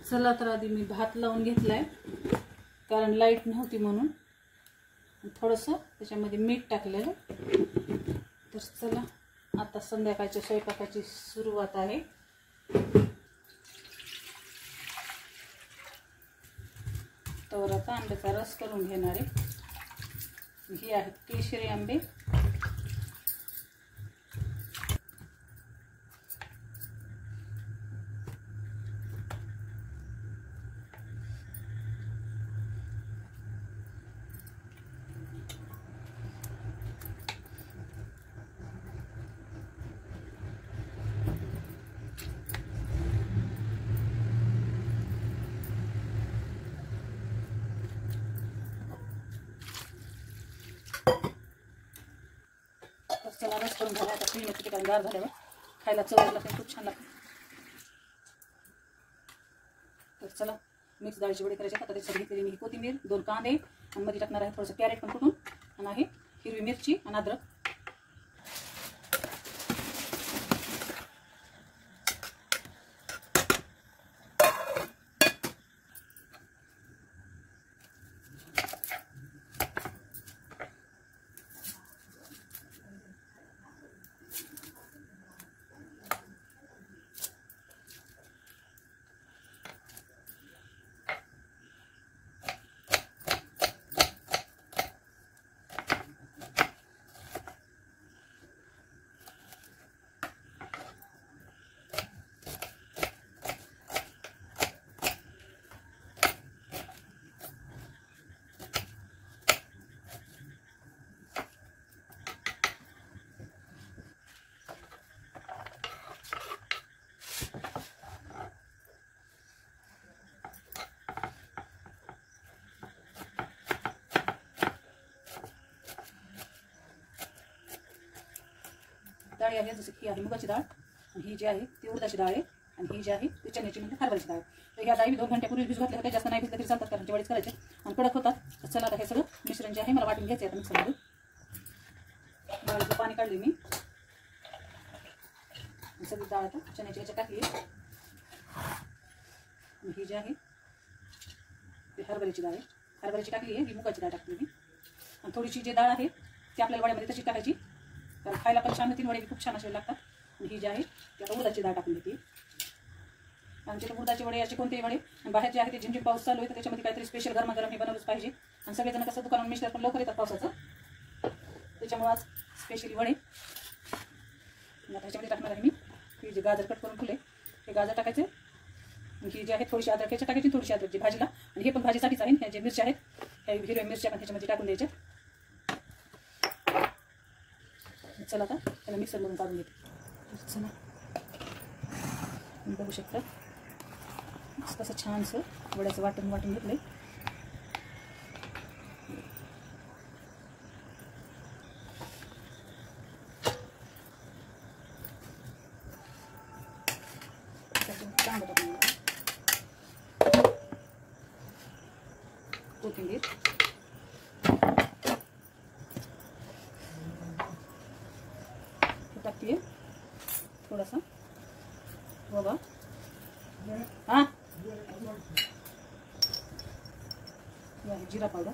चला तर आधी मी भात लावून घेतलाय, कारण लाईट नव्हती म्हणून. थोडंसं त्याच्यामध्ये मीठ टाकलेलं. तर चला आता संध्याकाळच्या स्वयंपाकाची सुरुवात आहे. तर आता आंब्याचा रस करून घेणार आहे. हे आहेत केशरी आंबे. चला रस करून झाला. आता क्रीम येते कारण गार झाल्यावर खायला चव लागते, खूप छान लागते. तर चला मिक्स डाळीची वडी करायची. आता त्याच्यासाठी घेतलेली मी कोथिंबीर, 2 कांदे आणि मध्ये टाकणार आहे थोडंसं कॅरेट पण कुटून, आणि आहे हिरवी मिरची आणि अद्रक. डाळ आहे जसं की आहे मुगाची डाळ, आणि ही जी आहे ती उडदाची डाळ आहे, आणि ही जी आहे ती चण्याची म्हणजे हरभऱ्याची डाळ. तर ह्या डाळी 2 घंट्यापूर्वी भिजू घातल्या होत्या. जास्त नाही भिजल्या तरी चालतात, कारण वडीच करायचे आणि कडक होतात. तर चला आता हे सगळं मिश्रण जे आहे मला वाटून घ्यायचं आहे. आता मिक्सरमध्ये डाळीचं पाणी काढले मी. सगळी डाळ आता चण्याची याच्यात टाकली आहे. ही जी आहे ती हरभऱ्याची डाळ आहे, हरभऱ्याची टाकली आहे. ही मुगाची डाळ टाकली मी, आणि थोडीशी जी डाळ आहे ती आपल्याला वड्यामध्ये तशी टाकायची, कारण खायला पण छान. 3 वडे खूप छान असे लागतात. आणि ही जी आहे ती आता उडदाची डाळ टाकून घेते. आमचे तर उडदाचे वडे असे कोणतेही वडे, आणि बाहेर जे आहे ते झिमझिम पाऊस चालू आहे, तर त्याच्यामध्ये काहीतरी स्पेशल गरमागरम हे बनवलंच पाहिजे. आणि सगळेजण कसं दुकानावर मिस्टर पण लवकर येतात पावसाचं, त्याच्यामुळे आज स्पेशली वडे. आता ह्याच्यामध्ये टाकणार आहे मी ही जे गाजर कट करून ठेवले, हे गाजर टाकायचे. ही जी आहे थोडीशी अद्रक ह्याच्यात टाकायची, थोडीशी अद्रकची भाजीला, आणि हे पण भाजीसाठीच आहे. ह्या जे मिरच्या आहेत ह्या हिरव्या मिरच्या पण ह्याच्यामध्ये टाकून द्यायच्या. चला आता त्याला मिक्सरमधून काढून घेते. चला बघू शकता कसं छानसं वड्याचं वाटून घेतलंय. कोथिंबीर, टाकते थोडासा बाबा. हां जिरा पावडर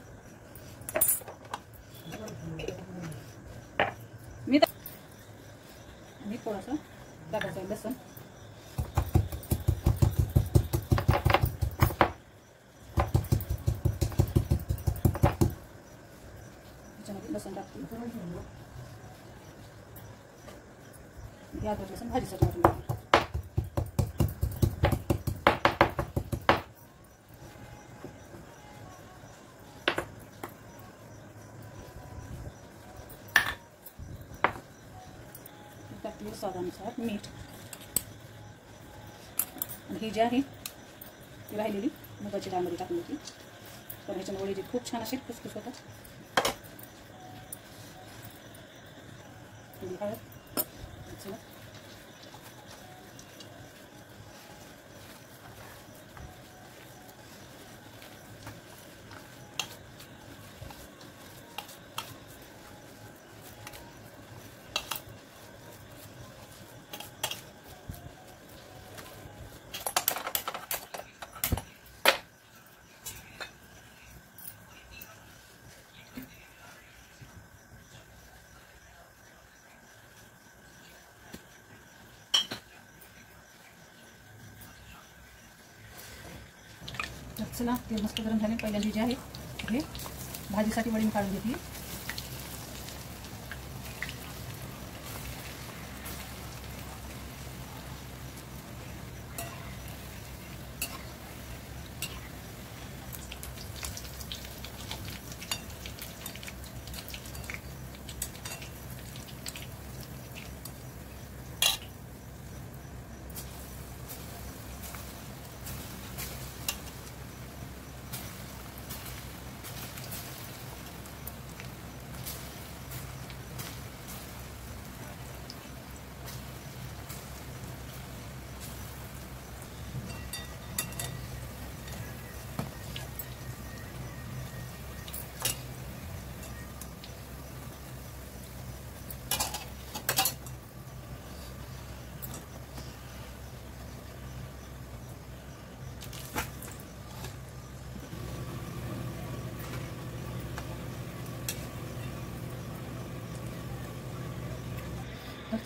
मी थोडासा टाकायचा आहे लसूण. त्याच्यामध्ये लसूण टाकते. हे अद्रक लसूण भाजीसाठी वाटून टाकते. स्वादानुसार मीठ, आणि ही जी आहे ती राहिलेली मुगाची डाळमध्ये टाकून होती, तर ह्याच्यामुळे जे खूप छान असे खुसखुस होतात. हळद, चला तर चला तेल मस्त गरम झाले. पहिल्यांदा जे आहे हे भाजीसाठी वडी मी काढून घेतली.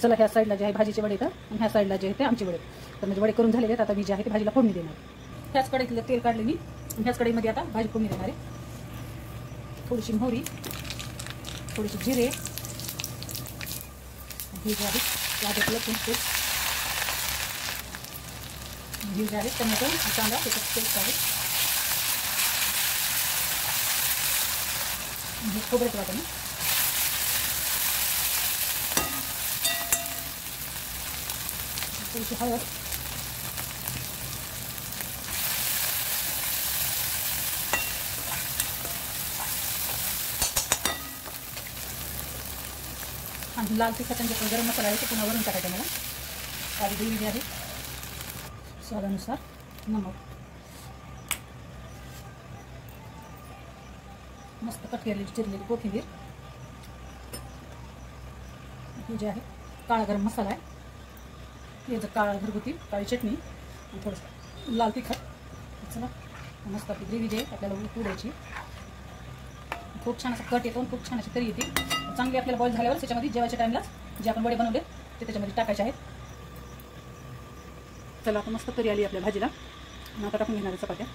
चला ह्या साईडला जे आहे भाजीचे वडे तर आणि ह्या साईडला जे आहे ते आमचे वडे. तर म्हणजे वडे करून झालेले आहेत. आता मी जे आहे ते भाजीला फोडणी देणार. ह्याच कढईतलं तेल काढले मी आणि ह्याच कढईमध्ये आता भाजी फोडणी देणार आहे. थोडीशी मोहरी, थोडीशी जिरे, हे जे आहे ते लसूण पेस्ट, हे जे आहे टोमॅटो कांदा त्याच्यात पेस्ट आहे. हे खोबऱ्याचं वाटण, थोडीशी हळद, आणि लाल तिखट आणि गरम मसाला आहे ते पुन्हा वरून टाकायचा मला. आणि ग्रेव्ही जी आहे स्वादानुसार नमक, मस्त कट केलेली चिरलेली कोथिंबीर, हे जे आहे काळा गरम मसाला आहे, याचं काळा घरगुती काळी चटणी आणि थोडंसं लाल तिखट. चला मस्त आपली ग्रेव्ही जी आहे आपल्याला उकळू द्यायची. खूप छान असं कट येतो आणि खूप छान अशी तरी येते. चांगली आपल्याला बॉईल झाल्यावर त्याच्यामध्ये जेवायच्या टाईमलाच जे आपण वडे बनवले ते त्याच्यामध्ये टाकायचे आहेत. चला आता मस्त तरी आली आपल्या भाजीला. आता टाकून घेणार आहे चपात्या.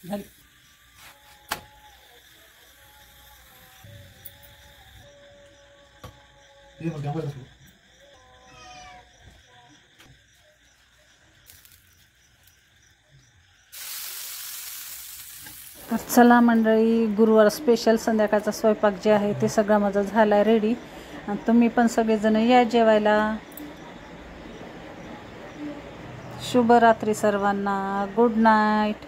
झाली. तर चला मंडळी, गुरुवार स्पेशल संध्याकाळचा स्वयंपाक जे आहे ते सगळं माझं झाला आहे रेडी. आणि तुम्ही पण सगळेजण या जेवायला. शुभरात्री सर्वांना. Good night.